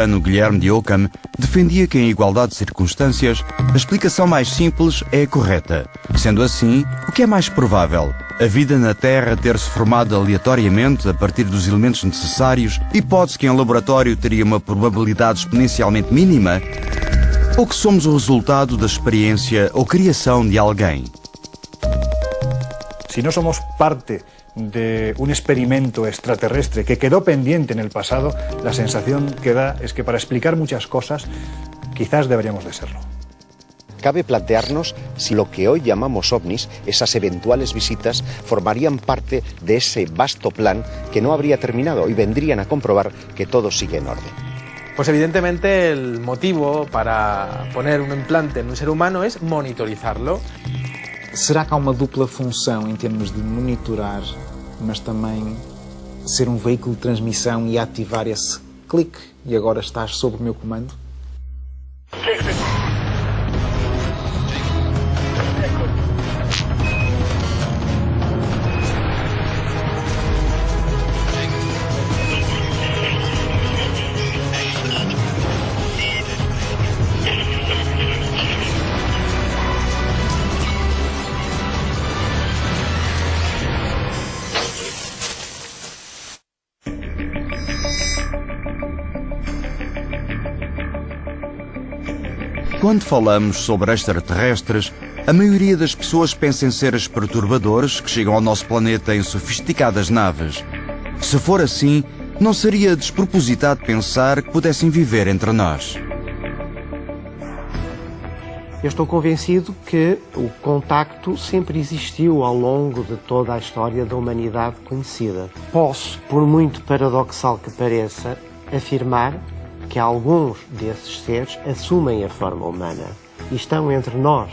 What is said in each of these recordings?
Guilherme de Ockham defendia que, em igualdade de circunstâncias, a explicação mais simples é a correta. Sendo assim, o que é mais provável? A vida na Terra ter-se formado aleatoriamente a partir dos elementos necessários, hipótese que em laboratório teria uma probabilidade exponencialmente mínima? Ou que somos o resultado da experiência ou criação de alguém? Si no somos parte de un experimento extraterrestre que quedó pendiente en el pasado, la sensación que da es que para explicar muchas cosas quizás deberíamos de serlo. Cabe plantearnos si lo que hoy llamamos ovnis, esas eventuales visitas, formarían parte de ese vasto plan que no habría terminado y vendrían a comprobar que todo sigue en orden. Pues evidentemente el motivo para poner un implante en un ser humano es monitorizarlo. Será que há uma dupla função em termos de monitorar, mas também ser um veículo de transmissão e ativar esse clique e agora estás sob o meu comando? Quando falamos sobre extraterrestres, a maioria das pessoas pensa em seres perturbadores que chegam ao nosso planeta em sofisticadas naves. Se for assim, não seria despropositado pensar que pudessem viver entre nós. Eu estou convencido que o contacto sempre existiu ao longo de toda a história da humanidade conhecida. Posso, por muito paradoxal que pareça, afirmar que alguns desses seres assumem a forma humana e estão entre nós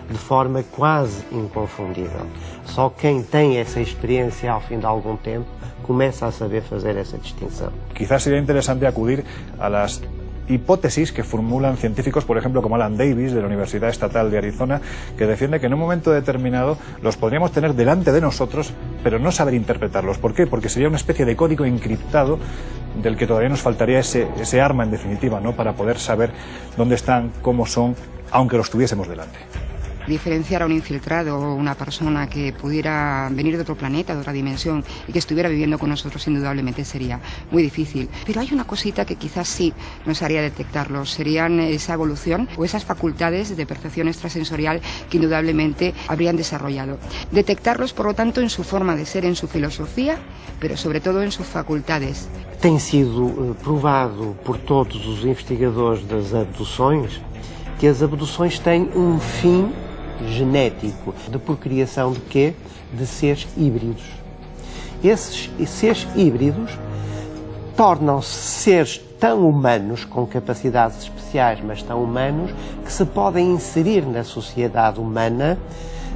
de forma quase inconfundível. Só quem tem essa experiência ao fim de algum tempo começa a saber fazer essa distinção. Quizás sería interesante acudir a las hipótesis que formulan científicos, por ejemplo, como Alan Davis, de la Universidad Estatal de Arizona, que defiende que en un momento determinado los podríamos tener delante de nosotros, pero no saber interpretarlos. ¿Por qué? Porque sería una especie de código encriptado del que todavía nos faltaría ese arma, en definitiva, ¿no?, para poder saber dónde están, cómo son, aunque los tuviésemos delante. Diferenciar a un infiltrado o una persona que pudiera venir de otro planeta, de otra dimensión y que estuviera viviendo con nosotros indudablemente sería muy difícil. Pero hay una cosita que quizás sí nos haría detectarlos, serían esa evolución o esas facultades de percepción extrasensorial que indudablemente habrían desarrollado. Detectarlos, por lo tanto, en su forma de ser, en su filosofía, pero sobre todo en sus facultades. Tem sido provado por todos os investigadores das abduções que as abduções têm um fim genético, de procriação de quê? De seres híbridos. Esses seres híbridos tornam-se seres tão humanos, com capacidades especiais, mas tão humanos, que se podem inserir na sociedade humana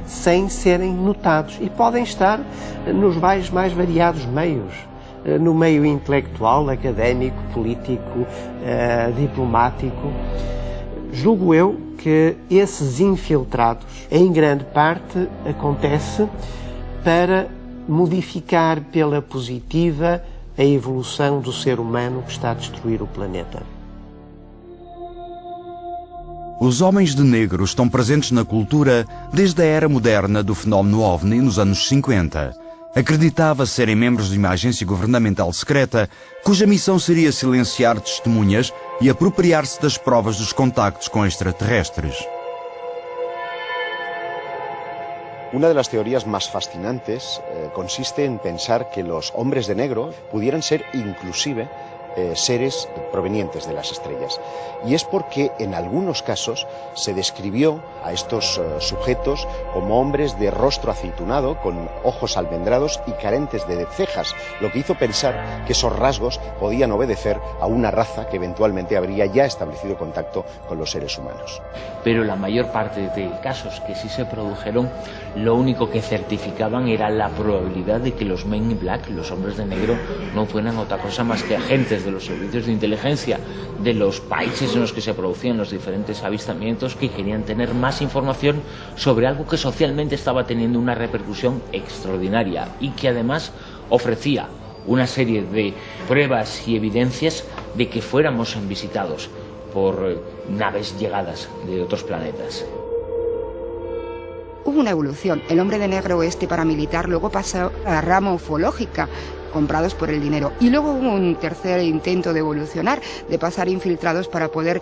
sem serem notados e podem estar nos mais variados meios, no meio intelectual, académico, político, diplomático. Julgo eu que esses infiltrados, em grande parte, acontece para modificar pela positiva a evolução do ser humano que está a destruir o planeta. Os homens de negro estão presentes na cultura desde a era moderna do fenómeno OVNI nos anos 50. Acreditava serem membros de uma agência governamental secreta, cuja missão seria silenciar testemunhas e apropriar-se das provas dos contactos com extraterrestres. Una de las teorías más fascinantes consiste en pensar que los hombres de negro pudieran ser inclusive seres provenientes de las estrellas. Y es porque en algunos casos se describió a estos sujetos como hombres de rostro aceitunado, con ojos almendrados y carentes de cejas, lo que hizo pensar que esos rasgos podían obedecer a una raza que eventualmente habría ya establecido contacto con los seres humanos. Pero la mayor parte de casos que sí se produjeron, lo único que certificaban era la probabilidad de que los Men in Black, los hombres de negro, no fueran otra cosa más que agentes de los servicios de inteligencia de los países en los que se producían los diferentes avistamientos, que querían tener más información sobre algo que socialmente estaba teniendo una repercusión extraordinaria y que además ofrecía una serie de pruebas y evidencias de que fuéramos visitados por naves llegadas de otros planetas. Hubo una evolución. El hombre de negro paramilitar luego pasó a la rama ufológica, comprados por el dinero. Y luego hubo un tercer intento de evolucionar, de pasar infiltrados para poder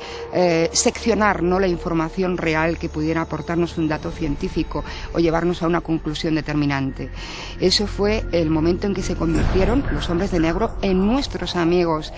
seccionar, ¿no?, la información real que pudiera aportarnos un dato científico o llevarnos a una conclusión determinante. Eso fue el momento en que se convirtieron los hombres de negro en nuestros amigos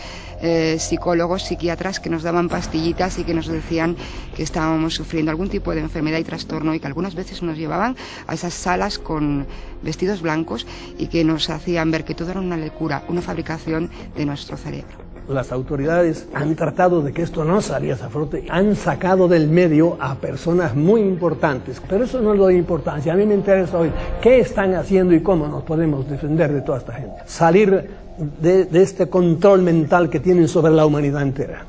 psicólogos, psiquiatras, que nos daban pastillitas y que nos decían que estábamos sufriendo algún tipo de enfermedad y trastorno, y que algunas veces nos llevaban a esas salas con vestidos blancos y que nos hacían ver que todo era una locura, una fabricación de nuestro cerebro. Las autoridades han tratado de que esto no saliese a flote, han sacado del medio a personas muy importantes, pero eso no es lo de importancia. A mí me interesa hoy qué están haciendo y cómo nos podemos defender de toda esta gente. Salir de este control mental que tienen sobre la humanidad entera.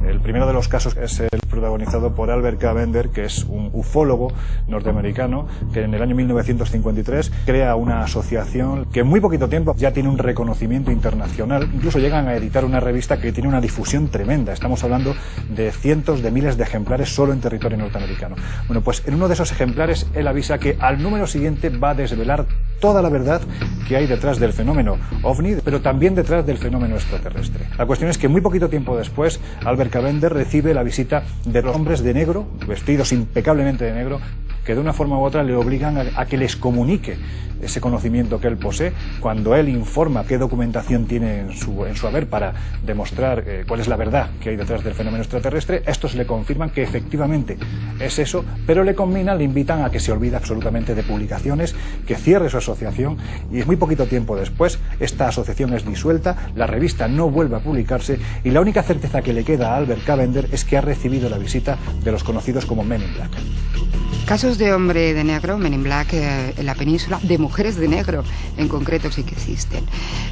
El primero de los casos es el protagonizado por Albert K. Bender, que es un ufólogo norteamericano que en el año 1953 crea una asociación que en muy poquito tiempo ya tiene un reconocimiento internacional. Incluso llegan a editar una revista que tiene una difusión tremenda. Estamos hablando de cientos de miles de ejemplares solo en territorio norteamericano. Bueno, pues en uno de esos ejemplares él avisa que al número siguiente va a desvelar toda la verdad que hay detrás del fenómeno OVNI, pero también detrás del fenómeno extraterrestre. La cuestión es que muy poquito tiempo después, Albert K. Bender recibe la visita de los hombres de negro, vestidos impecablemente de negro, que de una forma u otra le obligan a que les comunique ese conocimiento que él posee. Cuando él informa qué documentación tiene en su haber para demostrar cuál es la verdad que hay detrás del fenómeno extraterrestre, estos le confirman que efectivamente es eso, pero le invitan a que se olvide absolutamente de publicaciones, que cierre su asociación, y muy poquito tiempo después esta asociación es disuelta, la revista no vuelve a publicarse, y la única certeza que le queda a Albert K. Bender es que ha recibido la visita de los conocidos como Men in Black. Casos de hombre de negro, Men in Black, en la península, de mujeres de negro en concreto, sí que existen.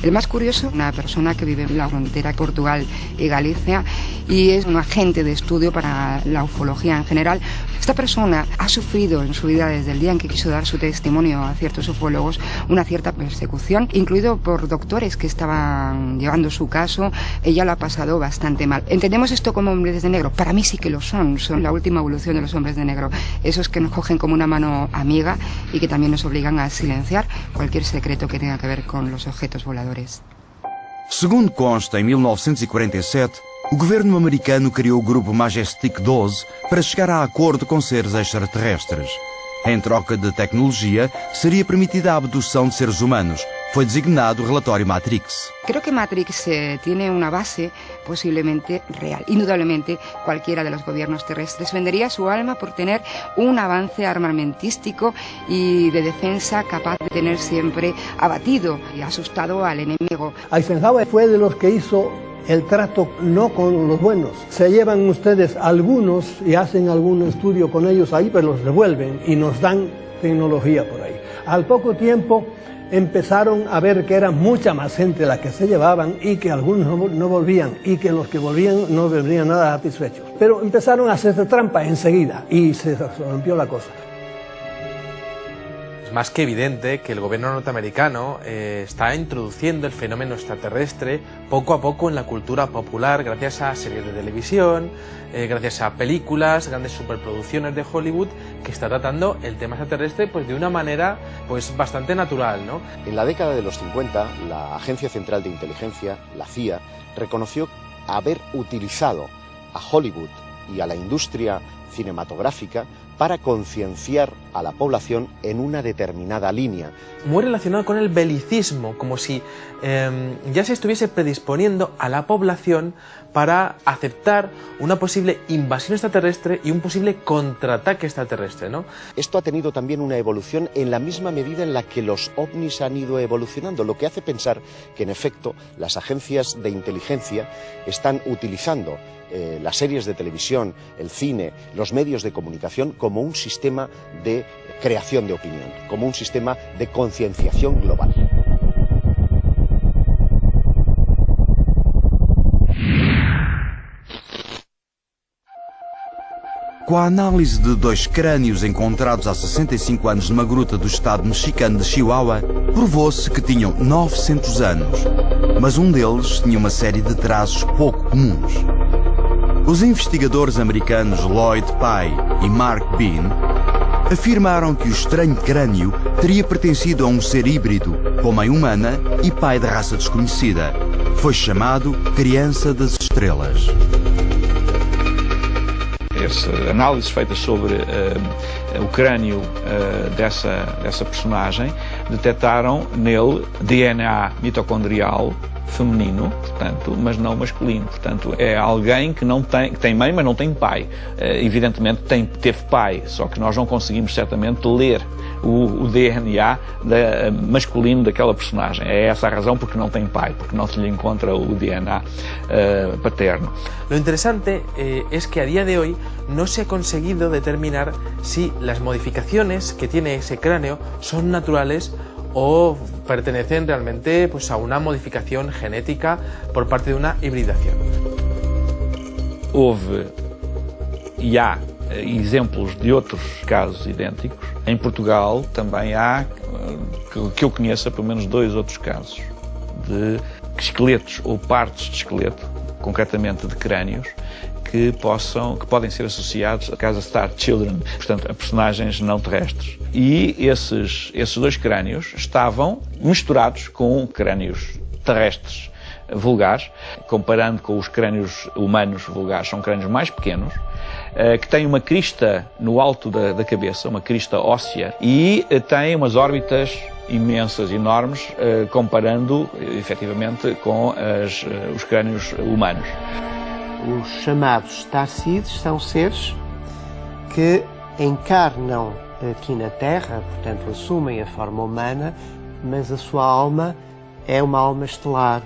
El más curioso, una persona que vive en la frontera Portugal y Galicia y es un agente de estudio para la ufología en general. Esta persona ha sufrido en su vida, desde el día en que quiso dar su testimonio a ciertos ufólogos, una cierta persecución, incluido por doctores que estaban llevando su caso. Ella lo ha pasado bastante mal. ¿Entendemos esto como hombres de negro? Para mí sí que lo son la última evolución de los hombres de negro. Esos que nos cogen como una mano amiga y que también nos obligan a silenciar cualquier secreto que tenga que ver con los objetos voladores. Segundo consta, em 1947, o governo americano criou o grupo Majestic 12 para chegar a acordo com seres extraterrestres. Em troca de tecnologia, seria permitida a abdução de seres humanos. Foi designado o relatório Matrix. Creo que Matrix tiene una base posiblemente real. Indudablemente, cualquiera de los gobiernos terrestres vendería su alma por tener un avance armamentístico y de defensa capaz de tener siempre abatido y asustado al enemigo. Eisenhower fue de los que hizo el trato no con los buenos. Se llevan ustedes algunos y hacen algún estudio con ellos ahí, pero los devuelven y nos dan tecnología por ahí. Al poco tiempo empezaron a ver que era mucha más gente la que se llevaban y que algunos no volvían, y que los que volvían no volvían nada satisfechos. Pero empezaron a hacerse trampa enseguida y se rompió la cosa. Es más que evidente que el gobierno norteamericano está introduciendo el fenómeno extraterrestre poco a poco en la cultura popular, gracias a series de televisión, gracias a películas, grandes superproducciones de Hollywood, que está tratando el tema extraterrestre pues de una manera pues bastante natural, ¿no? En la década de los 50, la Agencia Central de Inteligencia, la CIA, reconoció haber utilizado a Hollywood y a la industria cinematográfica para concienciar a la población en una determinada línea. Muy relacionado con el belicismo, como si ya se estuviese predisponiendo a la población para aceptar una posible invasión extraterrestre y un posible contraataque extraterrestre, ¿no? Esto ha tenido también una evolución en la misma medida en la que los ovnis han ido evolucionando, lo que hace pensar que en efecto las agencias de inteligencia están utilizando las series de televisión, el cine, los medios de comunicación como un sistema de creación de opinión, como un sistema de concienciación global. Com a análise de 2 crânios encontrados há 65 anos numa gruta do estado mexicano de Chihuahua, provou-se que tinham 900 anos, mas um deles tinha uma série de traços pouco comuns. Os investigadores americanos Lloyd Pye e Mark Bean afirmaram que o estranho crânio teria pertencido a um ser híbrido, com mãe humana e pai de raça desconhecida. Foi chamado Criança das Estrelas. As análises feitas sobre o crânio dessa personagem detectaram nele DNA mitocondrial feminino, portanto, mas não masculino. Portanto, é alguém que tem mãe, mas não tem pai. Evidentemente teve pai, só que nós não conseguimos certamente ler o DNA masculino daquela personagem. É essa a razão porque não tem pai, porque não se lhe encontra o DNA paterno. Lo interesante es que a día de hoy no se ha conseguido determinar si las modificaciones que tiene ese cráneo son naturales o pertenecen realmente pues, a una modificación genética por parte de una hibridación. Houve e há exemplos de outros casos idênticos. Em Portugal também há, que eu conheça, pelo menos 2 outros casos de esqueletos ou partes de esqueleto, concretamente de crânios, que podem ser associados a Casa Star Children, portanto, a personagens não terrestres. E esses 2 crânios estavam misturados com crânios terrestres vulgares, comparando com os crânios humanos vulgares, são crânios mais pequenos, que têm uma crista no alto da cabeça, uma crista óssea, e têm umas órbitas imensas, enormes, comparando efetivamente com os crânios humanos. Os chamados starseeds são seres que encarnam aqui na Terra, portanto assumem a forma humana, mas a sua alma é uma alma estelar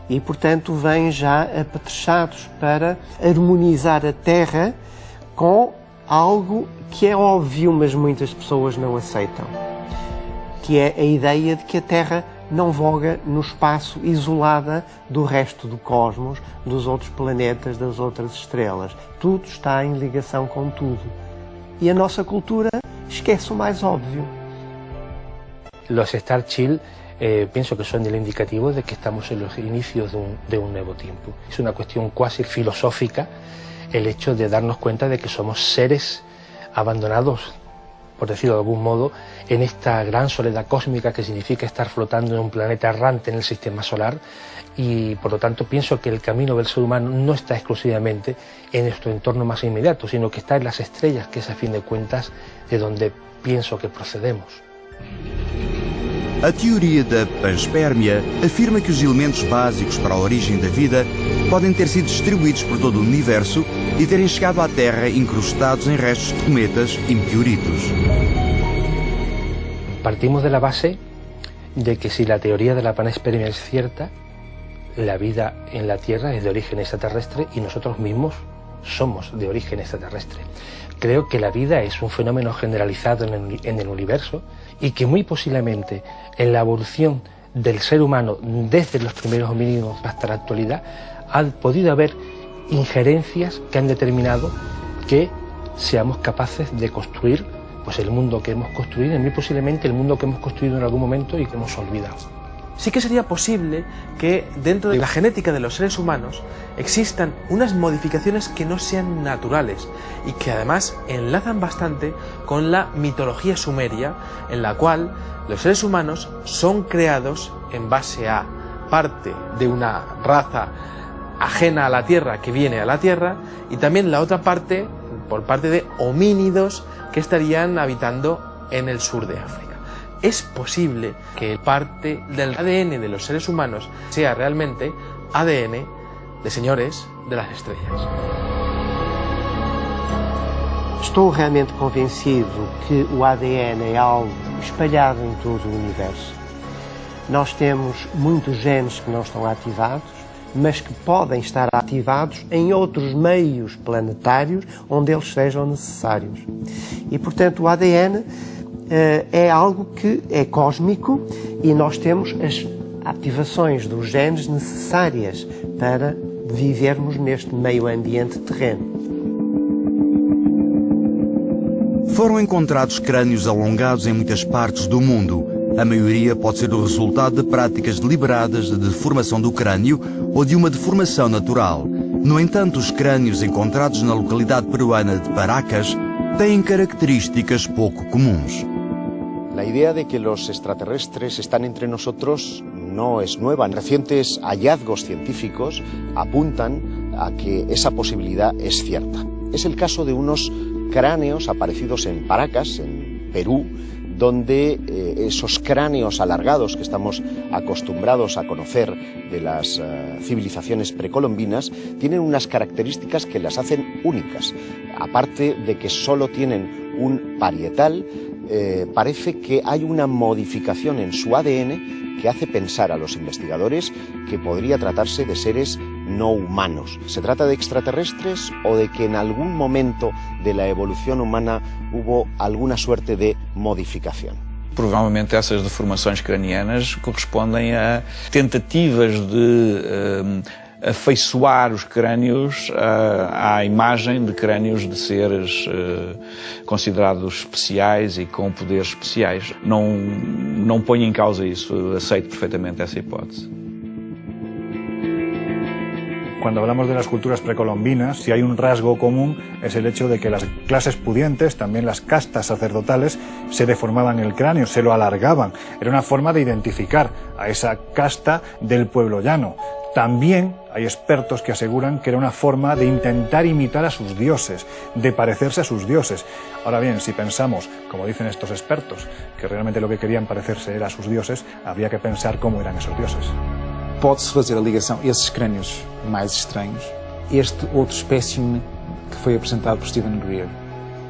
e, portanto, vêm já apetrechados para harmonizar a Terra com algo que é óbvio, mas muitas pessoas não aceitam, que é a ideia de que a Terra não voga no espaço isolada do resto do cosmos, dos outros planetas, das outras estrelas. Tudo está em ligação com tudo. E a nossa cultura esquece o mais óbvio. Los Star Child pienso que son el indicativo de que estamos en los inicios de un nuevo tiempo. Es una cuestión cuasi filosófica el hecho de darnos cuenta de que somos seres abandonados, por decirlo de algún modo, en esta gran soledad cósmica que significa estar flotando en un planeta errante en el sistema solar, y por lo tanto pienso que el camino del ser humano no está exclusivamente en nuestro entorno más inmediato, sino que está en las estrellas, que es a fin de cuentas de donde pienso que procedemos. A teoria da panspermia afirma que os elementos básicos para a origem da vida podem ter sido distribuídos por todo o universo e terem chegado à Terra incrustados em restos de cometas e meteoritos. Partimos de la base de que si la teoría de la panspermia es cierta, la vida en la Tierra es de origen extraterrestre y nosotros mismos somos de origen extraterrestre. Creo que la vida es un fenómeno generalizado en el universo y que muy posiblemente en la evolución del ser humano desde los primeros homínidos hasta la actualidad ha podido haber injerencias que han determinado que seamos capaces de construir pues el mundo que hemos construido y muy posiblemente el mundo que hemos construido en algún momento y que hemos olvidado. Sí que sería posible que dentro de la genética de los seres humanos existan unas modificaciones que no sean naturales y que además enlazan bastante con la mitología sumeria, en la cual los seres humanos son creados en base a parte de una raza ajena a la Tierra que viene a la Tierra y también la otra parte por parte de homínidos que estarían habitando en el sur de África. Es posible que parte del ADN de los seres humanos sea realmente ADN de señores de las estrellas. Estou realmente convencido que o ADN é algo espalhado em todo o universo. Nós temos muitos genes que não estão ativados, mas que podem estar ativados em outros meios planetários onde eles sejam necessários. E, portanto, o ADN é algo que é cósmico e nós temos as ativações dos genes necessárias para vivermos neste meio ambiente terreno. Foram encontrados crânios alongados em muitas partes do mundo. A maioria pode ser o resultado de práticas deliberadas de deformação do crânio ou de uma deformação natural. No entanto, os crânios encontrados na localidade peruana de Paracas têm características pouco comuns. La idea de que los extraterrestres están entre nosotros no es nueva. Recientes hallazgos científicos apuntan a que esa posibilidad es cierta. Es el caso de unos cráneos aparecidos en Paracas, en Perú, donde esos cráneos alargados que estamos acostumbrados a conocer de las civilizaciones precolombinas tienen unas características que las hacen únicas. Aparte de que solo tienen un parietal, parece que hay una modificación en su ADN que hace pensar a los investigadores que podría tratarse de seres no humanos. ¿Se trata de extraterrestres o de que en algún momento de la evolución humana hubo alguna suerte de modificación? Provavelmente essas deformações cranianas correspondem a tentativas de afeiçoar os crânios à imagem de crânios de seres considerados especiais e com poderes especiais. Não ponho em causa isso, aceito perfeitamente essa hipótese. Cuando hablamos de las culturas precolombinas, si hay un rasgo común es el hecho de que las clases pudientes, también las castas sacerdotales, se deformaban el cráneo, se lo alargaban. Era una forma de identificar a esa casta del pueblo llano. También hay expertos que aseguran que era una forma de intentar imitar a sus dioses, de parecerse a sus dioses. Ahora bien, si pensamos, como dicen estos expertos, que realmente lo que querían parecerse era a sus dioses, habría que pensar cómo eran esos dioses. Pode-se fazer a ligação, esses crânios mais estranhos, este outro espécime que foi apresentado por Stephen Greer,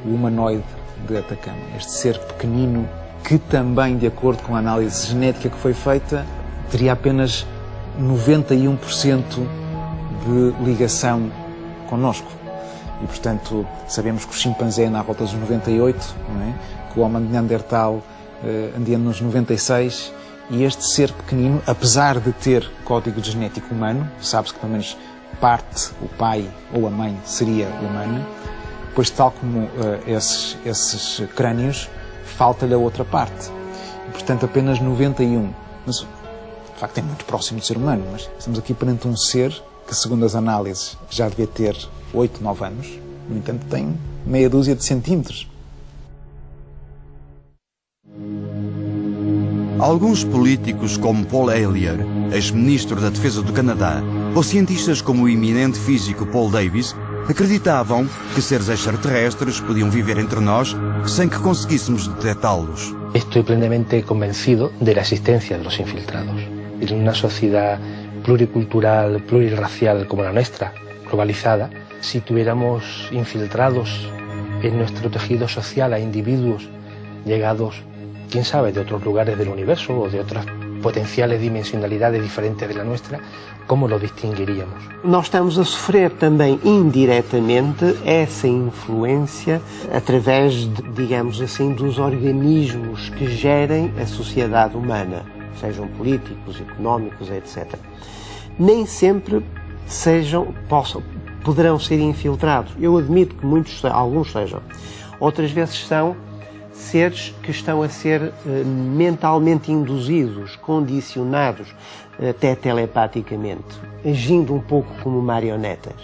o humanoide de Atacama, este ser pequenino que também, de acordo com a análise genética que foi feita, teria apenas 91% de ligação connosco. E, portanto, sabemos que o chimpanzé anda à volta dos 98, não é? Que o homem de Neandertal andia nos 96, e este ser pequenino, apesar de ter código genético humano, sabe-se que pelo menos parte, o pai ou a mãe seria humana, pois tal como esses crânios, falta-lhe a outra parte. E, portanto, apenas 91. Mas, de facto, é muito próximo do ser humano, mas estamos aqui perante um ser que, segundo as análises, já devia ter 8, 9 anos. No entanto, tem meia dúzia de centímetros. Alguns políticos, como Paul Hellyer, ex-ministro da Defesa do Canadá, ou cientistas como o eminente físico Paul Davies, acreditavam que seres extraterrestres podiam viver entre nós sem que conseguíssemos detectá-los. Estoy plenamente convencido de la existencia de los infiltrados. En una sociedad pluricultural, plurirracial como la nuestra, globalizada, si tuviéramos infiltrados en nuestro tejido social a individuos llegados, quién sabe, de otros lugares del universo o de otras potenciales dimensionalidades diferentes de la nuestra, ¿cómo lo distinguiríamos? Nós estamos a sofrer também indiretamente essa influência através, digamos assim, dos organismos que gerem a sociedade humana, sejam políticos, económicos, etc. Nem sempre poderão ser infiltrados. Eu admito que alguns sejam. Outras vezes são seres que estão a ser mentalmente induzidos, condicionados, até telepaticamente, agindo um pouco como marionetas.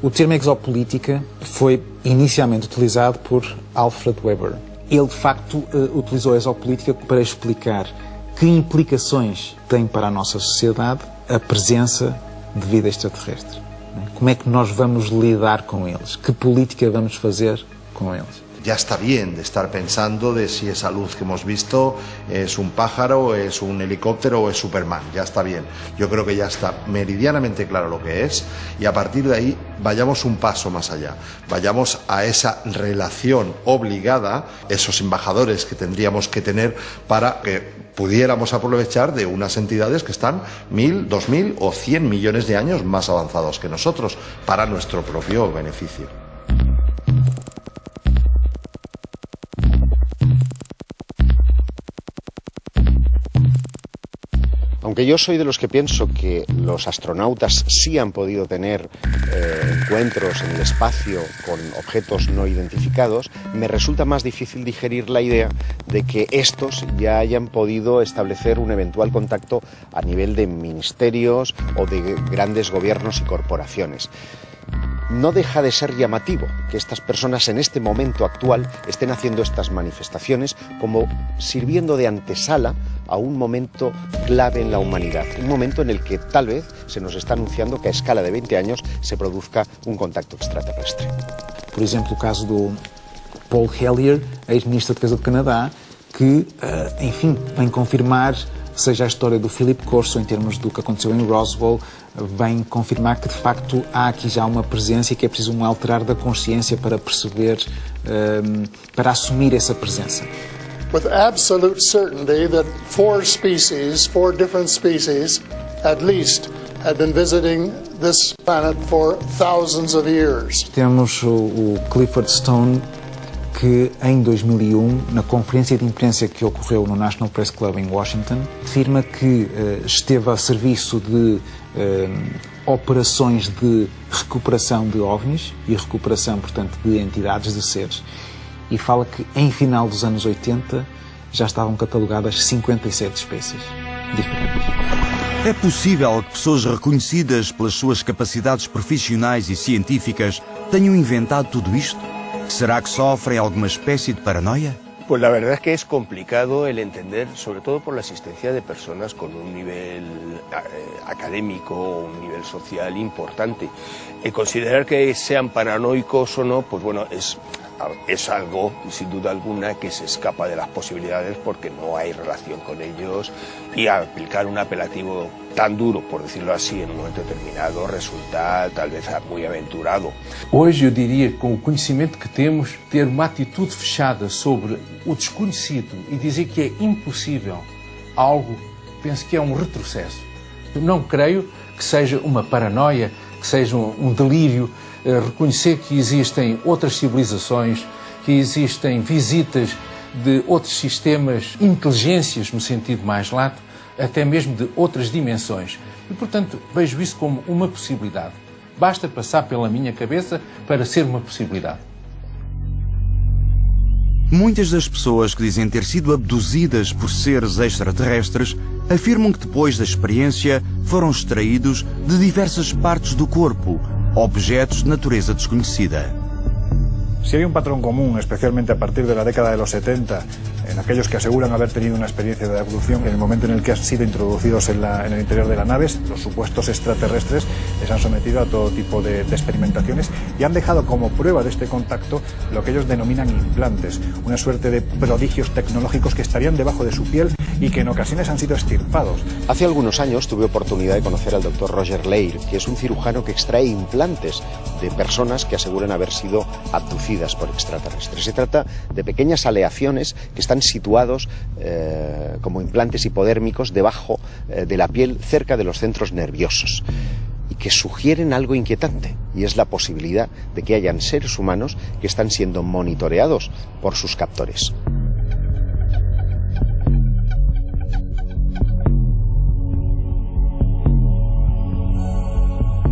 O termo exopolítica foi inicialmente utilizado por Alfred Weber. Ele, de facto, utilizou a exopolítica para explicar que implicações tem para a nossa sociedade a presença de vida extraterrestre. Como é que nós vamos lidar com eles? Que política vamos fazer com eles? Ya está bien de estar pensando de si esa luz que hemos visto es un pájaro, es un helicóptero o es Superman. Ya está bien. Yo creo que ya está meridianamente claro lo que es y a partir de ahí vayamos un paso más allá. Vayamos a esa relación obligada, esos embajadores que tendríamos que tener para que pudiéramos aprovechar de unas entidades que están 1000, 2000 o 100 millones de años más avanzados que nosotros para nuestro propio beneficio. Aunque yo soy de los que pienso que los astronautas sí han podido tener encuentros en el espacio con objetos no identificados, me resulta más difícil digerir la idea de que estos ya hayan podido establecer un eventual contacto a nivel de ministerios o de grandes gobiernos y corporaciones. No deja de ser llamativo que estas personas en este momento actual estén haciendo estas manifestaciones como sirviendo de antesala a un momento clave en la humanidad, un momento en el que tal vez se nos está anunciando que a escala de 20 años se produzca un contacto extraterrestre. Por exemplo, o caso do Paul Hellyer, ex-ministro da Defesa do Canadá, que, enfim, vem confirmar, seja a história do Philip Corso em termos do que aconteceu em Roswell, vem confirmar que de facto há aqui já uma presença e que é preciso um alterar da consciência para perceber, para assumir essa presença. With absolute certainty that four different species, at least, had been visiting this planet for thousands of years. Temos o Clifford Stone, que em 2001, na conferência de imprensa que ocorreu no National Press Club em Washington, afirma que esteve a serviço de operações de recuperação de OVNIs e recuperação, portanto, de entidades, de seres. E fala que em final dos anos 80 já estavam catalogadas 57 espécies diferentes. É possível que pessoas reconhecidas pelas suas capacidades profissionais e científicas tenham inventado tudo isto? ¿Será que sofrem alguma especie de paranoia? Pues la verdad es que es complicado el entender, sobre todo por la existencia de personas con un nivel académico o un nivel social importante. Considerar que sean paranoicos o no, pues bueno, es algo, sin duda alguna, que se escapa de las posibilidades porque no hay relación con ellos, y aplicar un apelativo tan duro, por decirlo así, en um momento determinado, resulta tal vez muy aventurado. Hoje eu diria que com o conhecimento que temos, ter uma atitude fechada sobre o desconhecido e dizer que é impossível algo, penso que é um retrocesso. Eu não creio que seja uma paranoia, que seja um delírio, reconhecer que existem outras civilizações, que existem visitas de outros sistemas, inteligências no sentido mais lato, até mesmo de outras dimensões. E, portanto, vejo isso como uma possibilidade. Basta passar pela minha cabeça para ser uma possibilidade. Muitas das pessoas que dizem ter sido abduzidas por seres extraterrestres afirmam que depois da experiência foram extraídos de diversas partes do corpo, objetos de natureza desconhecida. Si hay un patrón común, especialmente a partir de la década de los 70, en aquellos que aseguran haber tenido una experiencia de abducción, en el momento en el que han sido introducidos en el interior de la nave, los supuestos extraterrestres les han sometido a todo tipo de experimentaciones y han dejado como prueba de este contacto lo que ellos denominan implantes, una suerte de prodigios tecnológicos que estarían debajo de su piel y que en ocasiones han sido extirpados. Hace algunos años tuve oportunidad de conocer al doctor Roger Leir, que es un cirujano que extrae implantes de personas que aseguran haber sido abducidas por extraterrestres. Se trata de pequeñas aleaciones que están situados como implantes hipodérmicos debajo de la piel, cerca de los centros nerviosos, y que sugieren algo inquietante, y es la posibilidad de que hayan seres humanos que están siendo monitoreados por sus captores.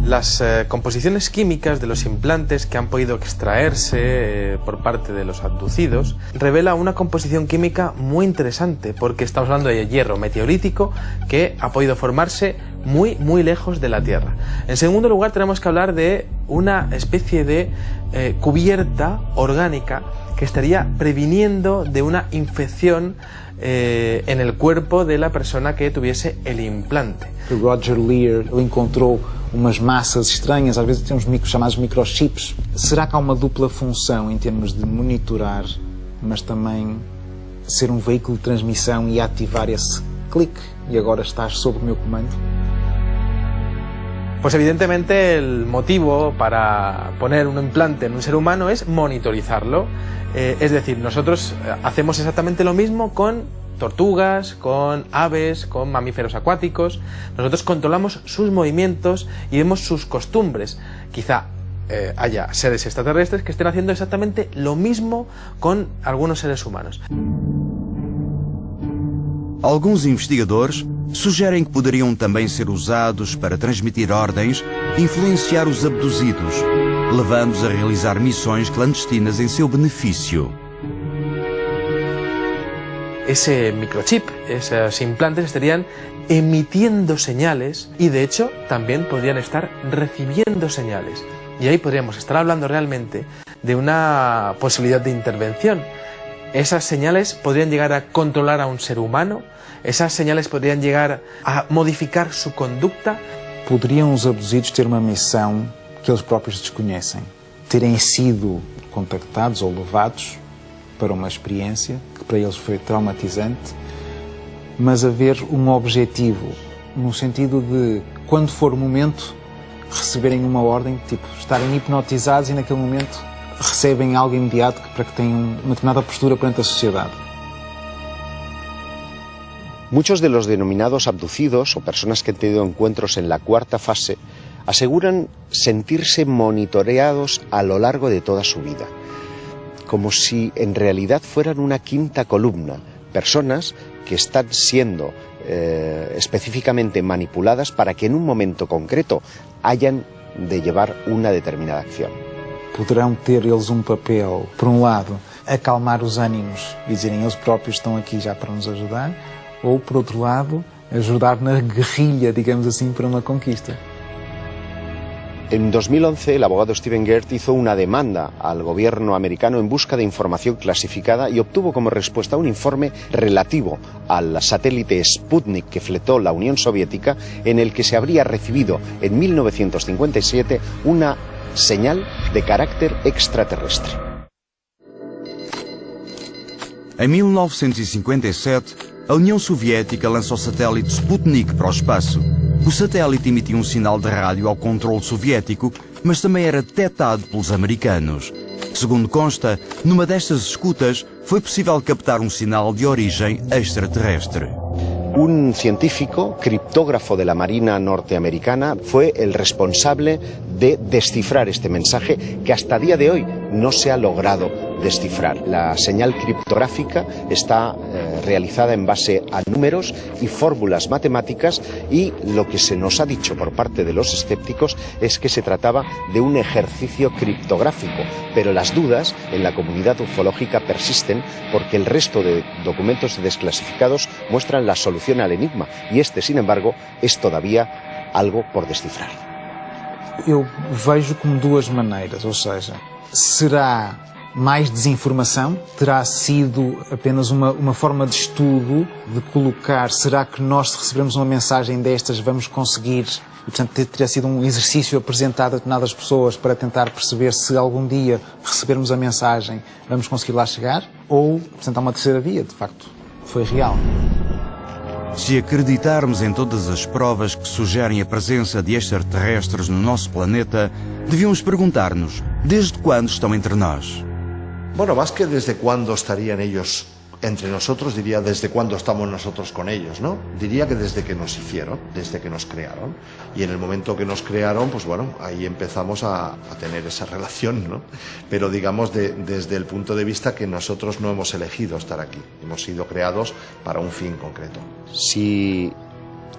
Las composiciones químicas de los implantes que han podido extraerse por parte de los abducidos revela una composición química muy interesante, porque estamos hablando de hierro meteorítico que ha podido formarse muy lejos de la Tierra. En segundo lugar, tenemos que hablar de una especie de cubierta orgánica que estaría previniendo de una infección en el cuerpo de la persona que tuviese el implante. Roger Leir encontrou umas massas estranhas, às vezes temos chamados microchips. Será que há uma dupla função em termos de monitorar, mas também ser um veículo de transmissão e ativar esse clique e agora estás sob o meu comando? Pues evidentemente el motivo para poner un implante en un ser humano es monitorizarlo. Es decir, nosotros hacemos exactamente lo mismo con tortugas, con aves, con mamíferos acuáticos. Nosotros controlamos sus movimientos y vemos sus costumbres. Quizá haya seres extraterrestres que estén haciendo exactamente lo mismo con algunos seres humanos. Alguns investigadores sugerem que poderiam também ser usados para transmitir ordens e influenciar os abduzidos, levando-os a realizar missões clandestinas em seu benefício. Ese microchip, esos implantes estarían emitiendo señales y de hecho también podrían estar recibiendo señales. Y ahí podríamos estar hablando realmente de una posibilidad de intervención. Esas señales podrían llegar a controlar a un ser humano, esas señales podrían llegar a modificar su conducta. Poderiam os abduzidos ter uma missão que eles próprios desconhecem, terem sido contactados ou levados para uma experiência que para eles foi traumatizante, mas haver um objetivo, no sentido de, quando for o momento, receberem uma ordem, tipo, estarem hipnotizados e naquele momento recebem algo imediato para que tenham uma determinada postura perante a sociedade. Muchos de los denominados abducidos o personas que han tenido encuentros en la cuarta fase aseguran sentirse monitoreados a lo largo de toda su vida, como si en realidad fueran una quinta columna, personas que están siendo específicamente manipuladas para que en un momento concreto hayan de llevar una determinada acción. Poderão ter eles papel, por lado, acalmar os ânimos e dizerem eles próprios estão aqui já para nos ajudar, ou, por outro lado, ajudar na guerrilha, digamos assim, para uma conquista. En 2011, el abogado Steven Gert hizo una demanda al gobierno americano en busca de información clasificada y obtuvo como respuesta un informe relativo al satélite Sputnik que fletó la Unión Soviética, en el que se habría recibido en 1957 una señal de carácter extraterrestre. Em 1957, a União Soviética lançou o satélite Sputnik para o espaço. O satélite emitia um sinal de rádio ao controle soviético, mas também era detectado pelos americanos. Segundo consta, numa destas escutas foi possível captar um sinal de origem extraterrestre. Un científico, criptógrafo de la Marina norteamericana, fue el responsable de descifrar este mensaje que hasta día de hoy no se ha logrado descifrar. La señal criptográfica está realizada en base a números y fórmulas matemáticas y lo que se nos ha dicho por parte de los escépticos es que se trataba de un ejercicio criptográfico, pero las dudas en la comunidad ufológica persisten porque el resto de documentos desclasificados muestran la solución al enigma y este, sin embargo, es todavía algo por descifrar. Eu vejo como duas maneiras, ou seja, será mais desinformação, terá sido apenas uma forma de estudo, de colocar, será que nós, se recebermos uma mensagem destas, vamos conseguir, e portanto terá sido um exercício apresentado a determinadas pessoas para tentar perceber se algum dia recebermos a mensagem, vamos conseguir lá chegar, ou, portanto, há uma terceira via, de facto, foi real. Se acreditarmos em todas as provas que sugerem a presença de extraterrestres no nosso planeta, devíamos perguntar-nos, desde quando estão entre nós? Bueno, más que desde cuándo estarían ellos entre nosotros, diría desde cuándo estamos nosotros con ellos, ¿no? Diría que desde que nos hicieron, desde que nos crearon. Y en el momento que nos crearon, pues bueno, ahí empezamos a tener esa relación, ¿no? Pero digamos desde el punto de vista que nosotros no hemos elegido estar aquí. Hemos sido creados para un fin concreto. Si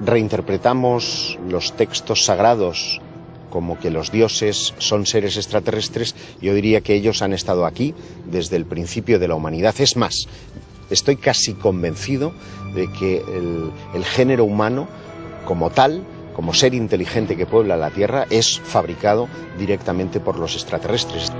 reinterpretamos los textos sagrados como que los dioses son seres extraterrestres, yo diría que ellos han estado aquí desde el principio de la humanidad. Es más, estoy casi convencido de que el género humano, como tal, como ser inteligente que puebla la Tierra, es fabricado directamente por los extraterrestres.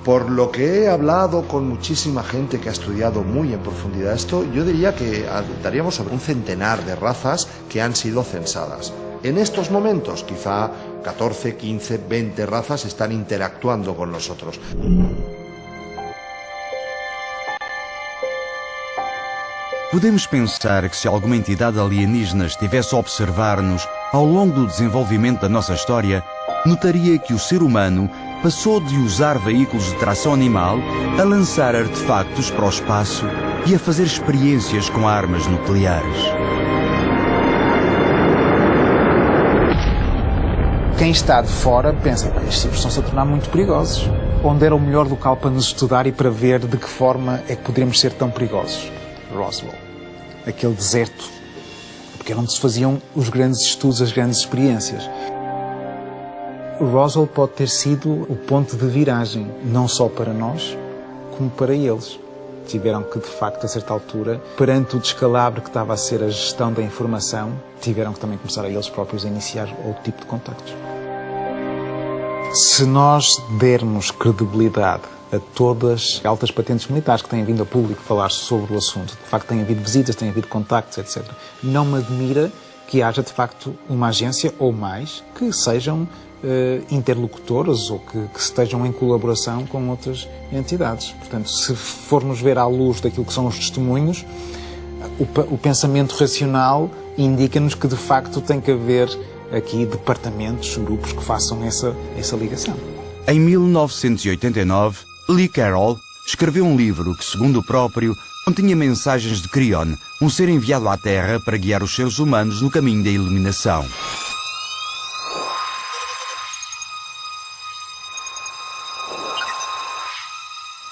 Por lo que he hablado con muchísima gente que ha estudiado muy en profundidad esto, yo diría que daríamos sobre un centenar de razas que han sido censadas. En estos momentos, quizá 14, 15, 20 razas están interactuando con nosotros. Podemos pensar que se alguma entidade alienígena estivesse a observar-nos ao longo do desenvolvimento da nossa história, notaria que o ser humano passou de usar veículos de tração animal a lançar artefactos para o espaço e a fazer experiências com armas nucleares. Quem está de fora pensa, estes tipos estão-se a tornar muito perigosos. onde era o melhor local para nos estudar e para ver de que forma é que poderíamos ser tão perigosos. Roswell. Aquele deserto, porque era onde se faziam os grandes estudos, as grandes experiências. Roswell pode ter sido o ponto de viragem, não só para nós, como para eles. Tiveram que, de facto, a certa altura, perante o descalabro que estava a ser a gestão da informação, tiveram que também começar a eles próprios a iniciar outro tipo de contactos. Se nós dermos credibilidade a todas as altas patentes militares que têm vindo a público falar sobre o assunto, de facto têm havido visitas, têm havido contactos, etc., não me admira que haja, de facto, uma agência ou mais que sejam interlocutoras ou que estejam em colaboração com outras entidades. Portanto, se formos ver à luz daquilo que são os testemunhos, o pensamento racional indica-nos que, de facto, tem que haver aqui departamentos, grupos que façam essa ligação. Em 1989, Lee Carroll escreveu um livro que, segundo o próprio, continha mensagens de Crion, um ser enviado à Terra para guiar os seres humanos no caminho da iluminação.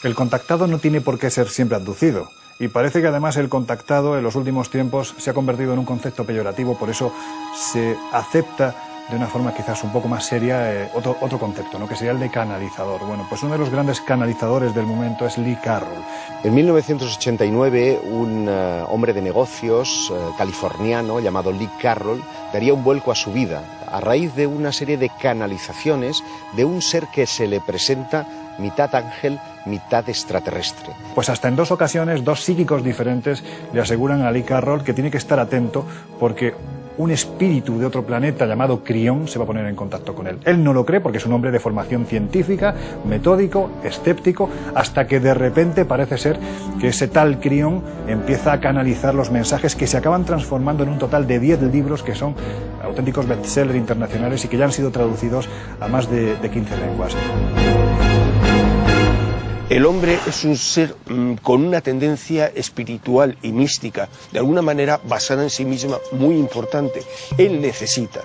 El contactado no tiene por qué ser siempre abducido. Y parece que además el contactado en los últimos tiempos se ha convertido en un concepto peyorativo, por eso se acepta de una forma quizás un poco más seria otro concepto, ¿no? Que sería el de canalizador. Bueno, pues uno de los grandes canalizadores del momento es Lee Carroll. En 1989, un hombre de negocios californiano llamado Lee Carroll daría un vuelco a su vida a raíz de una serie de canalizaciones de un ser que se le presenta mitad ángel, mitad extraterrestre. Pues hasta en 2 ocasiones, 2 psíquicos diferentes le aseguran a Lee Carroll que tiene que estar atento porque un espíritu de otro planeta llamado Crión se va a poner en contacto con él. Él no lo cree porque es un hombre de formación científica, metódico, escéptico, hasta que de repente parece ser que ese tal Crión empieza a canalizar los mensajes que se acaban transformando en un total de 10 libros que son auténticos bestsellers internacionales y que ya han sido traducidos a más de 15 lenguas. El hombre es un ser con una tendencia espiritual y mística, de alguna manera basada en sí misma, muy importante. Él necesita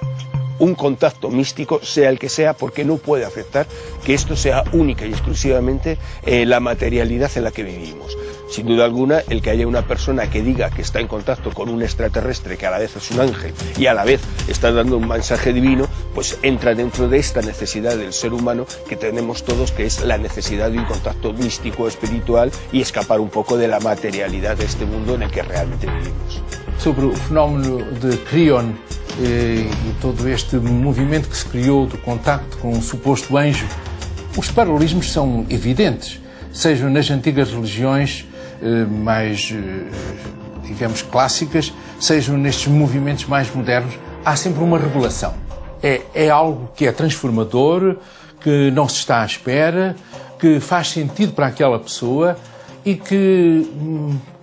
un contacto místico, sea el que sea, porque no puede aceptar que esto sea única y exclusivamente la materialidad en la que vivimos. Sin duda alguna, el que haya una persona que diga que está en contacto con un extraterrestre, que a la vez es un ángel y a la vez está dando un mensaje divino, pues entra dentro de esta necesidad del ser humano que tenemos todos, que es la necesidad de un contacto místico, espiritual y escapar un poco de la materialidad de este mundo en el que realmente vivimos. Sobre o fenómeno de Crion e todo este movimento que se criou do contacto com um suposto anjo, os paralelismos são evidentes, sejam nas antigas religiões mais, digamos, clássicas, sejam nestes movimentos mais modernos, há sempre uma revelação. É algo que é transformador, que não se está à espera, que faz sentido para aquela pessoa e que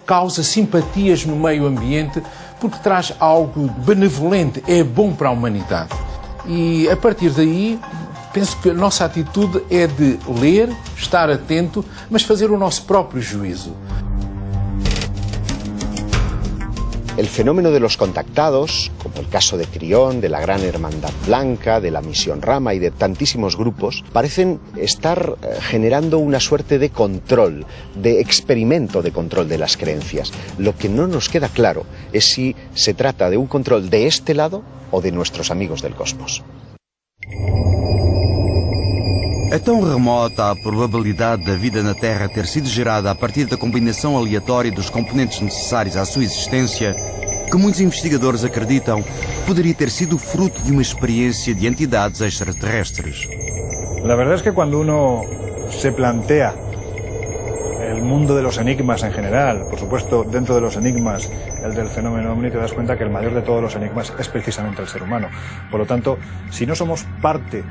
causa simpatias no meio ambiente porque traz algo benevolente, é bom para a humanidade. E a partir daí, penso que a nossa atitude é de ler, estar atento, mas fazer o nosso próprio juízo. El fenómeno de los contactados, como el caso de Crión, de la Gran Hermandad Blanca, de la Misión Rama y de tantísimos grupos, parecen estar generando una suerte de control, de experimento de control de las creencias. Lo que no nos queda claro es si se trata de un control de este lado o de nuestros amigos del cosmos. É tão remota a probabilidade da vida na Terra ter sido gerada a partir da combinação aleatória dos componentes necessários à sua existência que muitos investigadores acreditam que poderia ter sido fruto de uma experiência de entidades extraterrestres. La verdad es que cuando uno se plantea el mundo de los enigmas en general, por supuesto dentro de los enigmas el del fenómeno ovni, te das cuenta que el mayor de todos los enigmas es precisamente el ser humano. Por lo tanto, si no somos parte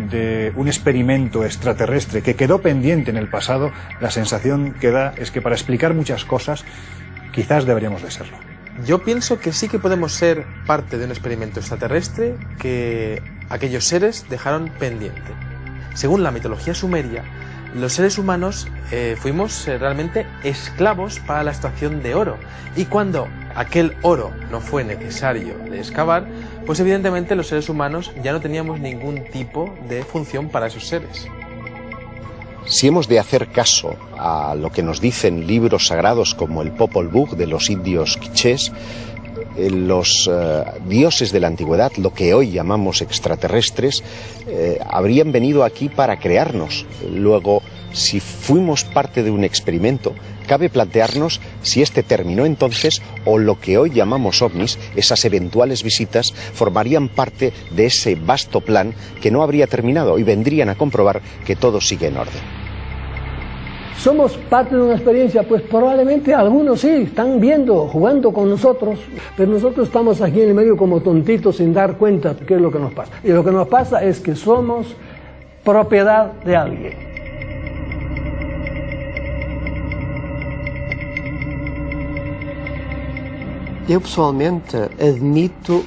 de un experimento extraterrestre que quedó pendiente en el pasado, la sensación que da es que para explicar muchas cosas quizás deberíamos de serlo. Yo pienso que sí que podemos ser parte de un experimento extraterrestre que aquellos seres dejaron pendiente. Según la mitología sumeria, los seres humanos fuimos realmente esclavos para la extracción de oro, y cuando aquel oro no fue necesario de excavar, pues evidentemente los seres humanos ya no teníamos ningún tipo de función para esos seres. Si hemos de hacer caso a lo que nos dicen libros sagrados como el Popol Vuh de los indios quichés, los dioses de la antigüedad, lo que hoy llamamos extraterrestres, habrían venido aquí para crearnos. Luego, si fuimos parte de un experimento, cabe plantearnos si este terminó entonces o lo que hoy llamamos ovnis, esas eventuales visitas, formarían parte de ese vasto plan que no habría terminado y vendrían a comprobar que todo sigue en orden. ¿Somos parte de una experiencia? Pues probablemente algunos sí, están viendo, jugando con nosotros, pero nosotros estamos aquí en el medio como tontitos sin dar cuenta de qué es lo que nos pasa. Y lo que nos pasa es que somos propiedad de alguien. Eu pessoalmente admito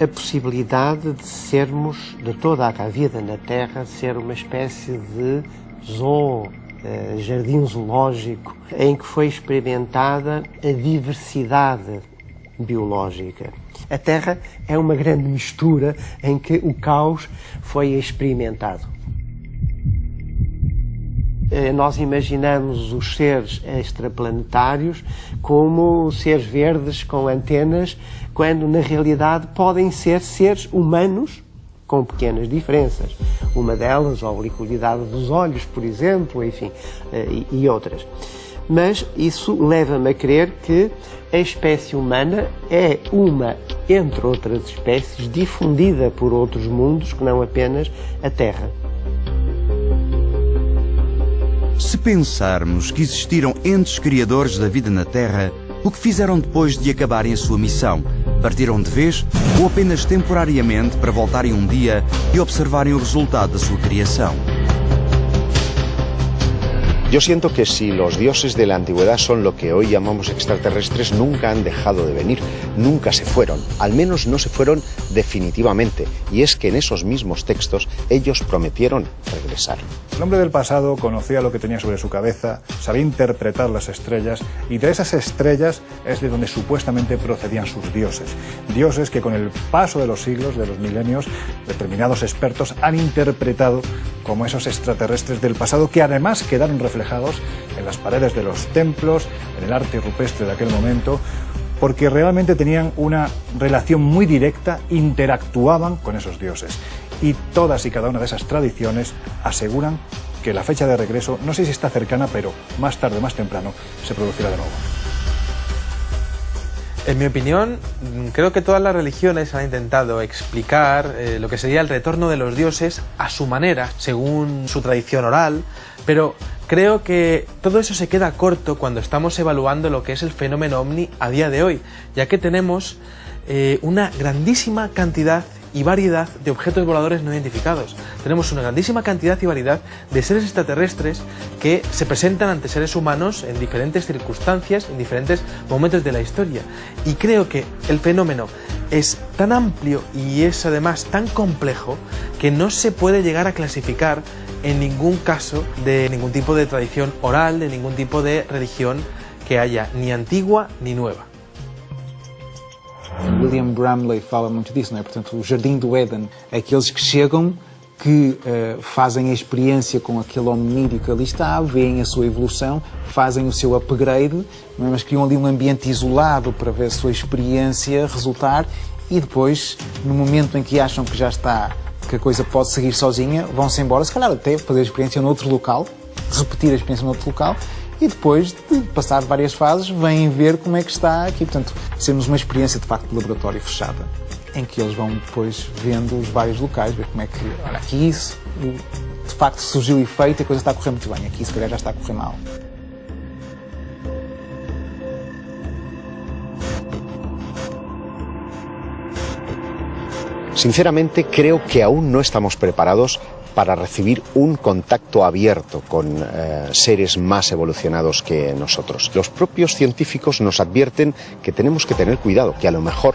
a possibilidade de sermos, de toda a vida na Terra, ser uma espécie de zoo, jardim zoológico, em que foi experimentada a diversidade biológica. A Terra é uma grande mistura em que o caos foi experimentado. Nós imaginamos os seres extraplanetários como seres verdes com antenas, quando na realidade podem ser seres humanos com pequenas diferenças. Uma delas, a obliquidade dos olhos, por exemplo, enfim, e outras. Mas isso leva-me a crer que a espécie humana é uma, entre outras espécies, difundida por outros mundos que não apenas a Terra. Se pensarmos que existiram entes criadores da vida na Terra, o que fizeram depois de acabarem a sua missão? Partiram de vez ou apenas temporariamente para voltarem um dia e observarem o resultado da sua criação? Yo siento que si los dioses de la antigüedad son lo que hoy llamamos extraterrestres, nunca han dejado de venir, nunca se fueron, al menos no se fueron definitivamente, y es que en esos mismos textos ellos prometieron regresar. El hombre del pasado conocía lo que tenía sobre su cabeza, sabía interpretar las estrellas, y de esas estrellas es de donde supuestamente procedían sus dioses. Dioses que con el paso de los siglos, de los milenios, determinados expertos han interpretado como esos extraterrestres del pasado que además quedaron reflejados en las paredes de los templos, en el arte rupestre de aquel momento, porque realmente tenían una relación muy directa, interactuaban con esos dioses. Y todas y cada una de esas tradiciones aseguran que la fecha de regreso, no sé si está cercana, pero más tarde o más temprano, se producirá de nuevo. En mi opinión, creo que todas las religiones han intentado explicar lo que sería el retorno de los dioses a su manera, según su tradición oral, pero creo que todo eso se queda corto cuando estamos evaluando lo que es el fenómeno ovni a día de hoy, ya que tenemos una grandísima cantidad y variedad de objetos voladores no identificados. Tenemos una grandísima cantidad y variedad de seres extraterrestres que se presentan ante seres humanos en diferentes circunstancias, en diferentes momentos de la historia. Y creo que el fenómeno es tan amplio y es además tan complejo que no se puede llegar a clasificar en ningún caso de ningún tipo de tradición oral, de ningún tipo de religión que haya ni antigua ni nueva. William Bramley fala muito disso, não é? Portanto, o Jardim do Éden, aqueles que chegam, que fazem a experiência com aquele hominídeo que ali está, veem a sua evolução, fazem o seu upgrade, não é? Mas criam ali um ambiente isolado para ver a sua experiência resultar e depois, no momento em que acham que já está, que a coisa pode seguir sozinha, vão-se embora, se calhar até fazer a experiência noutro local, repetir a experiência noutro local, e depois de passar várias fases vêm ver como é que está aqui. Portanto, temos uma experiência de facto de laboratório fechada, em que eles vão depois vendo os vários locais, ver como é que, olha, aqui isso, de facto surgiu o efeito, a coisa está a correr muito bem, aqui se calhar já está a correr mal. Sinceramente, creo que aún no estamos preparados para recibir un contacto abierto con seres más evolucionados que nosotros. Los propios científicos nos advierten que tenemos que tener cuidado, que a lo mejor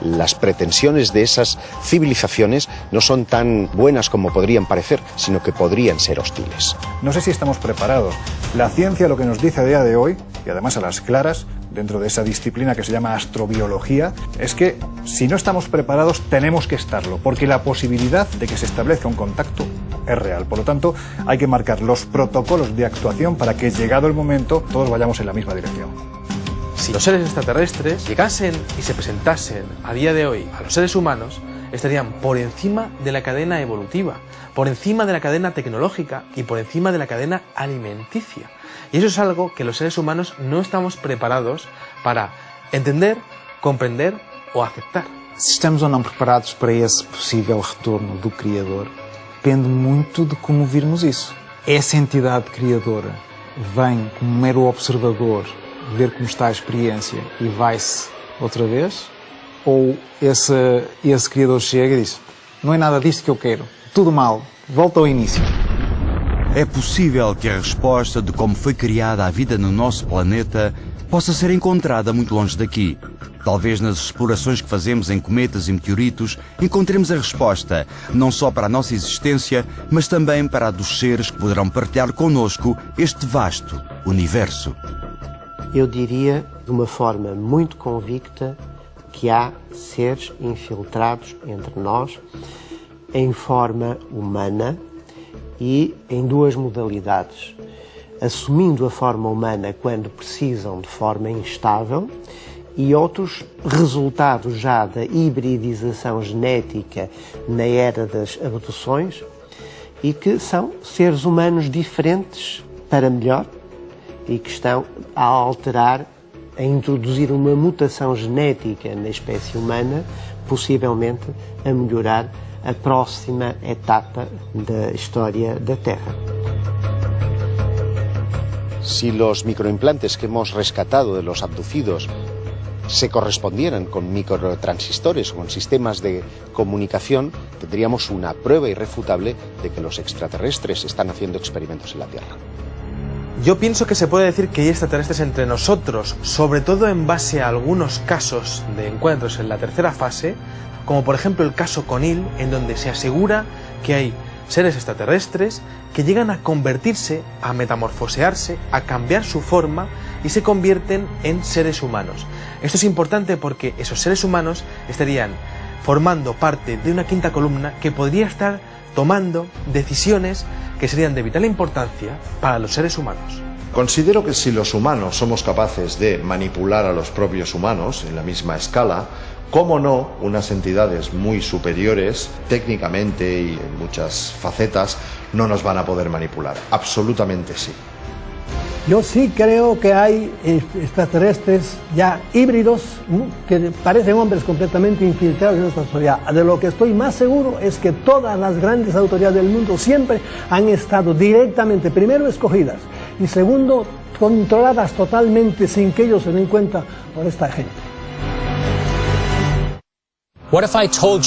las pretensiones de esas civilizaciones no son tan buenas como podrían parecer, sino que podrían ser hostiles. No sé si estamos preparados. La ciencia lo que nos dice a día de hoy, y además a las claras, dentro de esa disciplina que se llama astrobiología, es que si no estamos preparados tenemos que estarlo, porque la posibilidad de que se establezca un contacto es real. Por lo tanto, hay que marcar los protocolos de actuación para que, llegado el momento, todos vayamos en la misma dirección. Si los seres extraterrestres llegasen y se presentasen a día de hoy a los seres humanos, estarían por encima de la cadena evolutiva, por encima de la cadena tecnológica y por encima de la cadena alimenticia. Y eso es algo que los seres humanos no estamos preparados para entender, comprender o aceptar. Se estamos ou não preparados para esse possível retorno do Criador, depende muito de como virmos isso. Essa entidade criadora vem como mero observador ver como está a experiência e vai-se outra vez? Ou esse Criador chega e diz: não é nada disto que eu quero, tudo mal, volta ao início? É possível que a resposta de como foi criada a vida no nosso planeta possa ser encontrada muito longe daqui. Talvez nas explorações que fazemos em cometas e meteoritos encontremos a resposta, não só para a nossa existência, mas também para a dos seres que poderão partilhar connosco este vasto universo. Eu diria, de uma forma muito convicta, que há seres infiltrados entre nós em forma humana e em duas modalidades. Assumindo a forma humana quando precisam de forma instável e outros resultados já da hibridização genética na era das abduções e que são seres humanos diferentes para melhor e que estão a alterar, a introduzir uma mutação genética na espécie humana, possivelmente a melhorar a próxima etapa da história da Terra. Si los microimplantes que hemos rescatado de los abducidos se correspondieran con microtransistores o con sistemas de comunicación, tendríamos una prueba irrefutable de que los extraterrestres están haciendo experimentos en la Tierra. Yo pienso que se puede decir que hay extraterrestres entre nosotros, sobre todo en base a algunos casos de encuentros en la tercera fase, como por ejemplo el caso Conil, en donde se asegura que hay seres extraterrestres que llegan a convertirse, a metamorfosearse, a cambiar su forma y se convierten en seres humanos. Esto es importante porque esos seres humanos estarían formando parte de una quinta columna que podría estar tomando decisiones que serían de vital importancia para los seres humanos. Considero que si los humanos somos capaces de manipular a los propios humanos en la misma escala, cómo no, unas entidades muy superiores, técnicamente y en muchas facetas, no nos van a poder manipular. Absolutamente sí. Yo sí creo que hay extraterrestres ya híbridos que parecen hombres completamente infiltrados en esta sociedad. De lo que estoy más seguro es que todas las grandes autoridades del mundo siempre han estado directamente, primero, escogidas y segundo, controladas totalmente sin que ellos se den cuenta por esta gente. What if I told